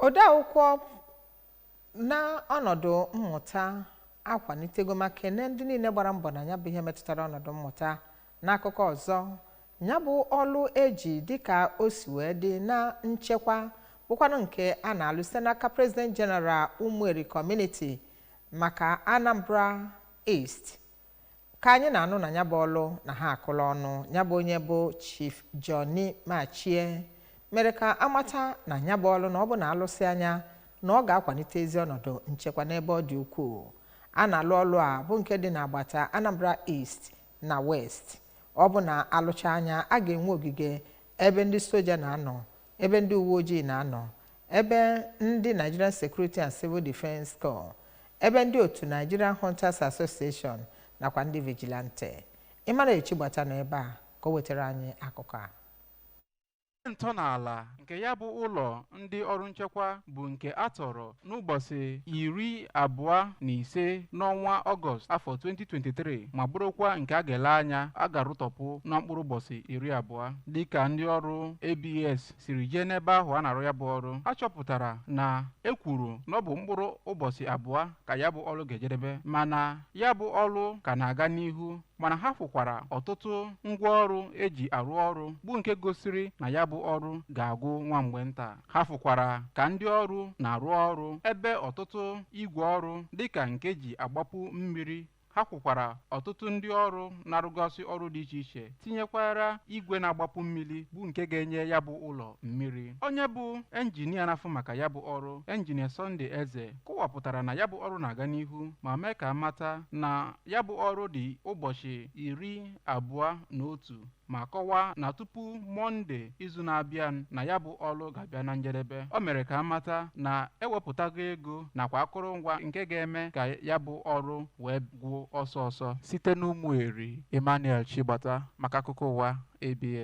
Odeakwụkwọ na ọnọdụ mmụta akwalitego maka ndị niile gbara mbọ na ya bụ ihe metụtara ọnọdụ mmụta. N'akụkọ ọzọ, ya bụ ọlụ eji dịka o si wee dị na nchekwa bụkwanụ nke a na-alụ site n'aka President General Umueri Community maka Anambra East. Ka anyị na-anụ na ya bụ ọlụ na ha akụla ọnụ, ya bụ onye bụ Chief Johnny Machie mere ka amata na ya bụ ọlụ na ọ bụ na alụsị anya na ọ ga-akwalite ezi ọnọdụ nchekwa n'ebe ọ dị ukwuu. A na-alụ ọlụ a bụ nke dị n'agbata Anambra East na West. Ọ bụ na alụcha anya a ga-enwe ogige ebe ndị soja na-anọ, ebe ndị uwe ojii na-anọ, ebe ndị Nigerian Security and Civil Defense Corps, ebe ndị otu Nigerian Hunters Association nakwa ndị vigilante. Ịmara echi gbata n'ebe a ka o wetara anyị akụkọ a. Ntọala nke ya bụ ụlọ ndị ọrụ nchekwa bụ nke a tọrọ n'ụbọchị 25 n'ọnwa Ọgọst afọ 2023 ma bụrụkwa nke a ga-ele anya a ga-arụtọpụ na mkpụrụ ụbọchị 20 dịka ndị ọrụ ABS siri jee n'ebe ahụ a na-arụ ya bụ ọrụ. A chọpụtara na ekwuru na ọ bụ mkpụrụ ụbọchị 2 ka ya bụ ọrụ ga-ejedebe, mana ya bụ ọrụ ka na-aga n'ihu, mana ha fụkwara ọtụtụ ngwaọrụ eji arụ ọrụ bụ nke gosiri na ya bụ ọrụ ga-agwụ nwa mgbe nta. Ha fụkwara ka ndị ọrụ na-arụ ọrụ ebe ọtụtụ igwe ọrụ dịka nke ji agbapụ mmiri. Ha kwukwara ọtụtụ ndị ọrụ na-arụgasị ọrụ dị iche iche, tinyekwara igwe na-agbapụ mmiri bụ nke ga-enye ya bụ ụlọ mmiri. Onye bụ enjinia na-afụ maka ya bụ ọrụ, enjinia Sunday Eze, kọwapụtara na ya bụ ọrụ na-aga n'ihu ma mee ka amata na ya bụ ọrụ dị ụbọchị 21 ma kọwaa na tupu Mọnde izu na-abịa na ya bụ ọrụ ga-abịa na njedebe. O mere ka amata na ewepụtago ego nakwa akụrụngwa nke ga-eme ka ya bụ ọrụ wee gwụ ọsọ ọsọ. Site n'Umueri, Emmanuel Chigbata maka akụkọ ụwa ABS.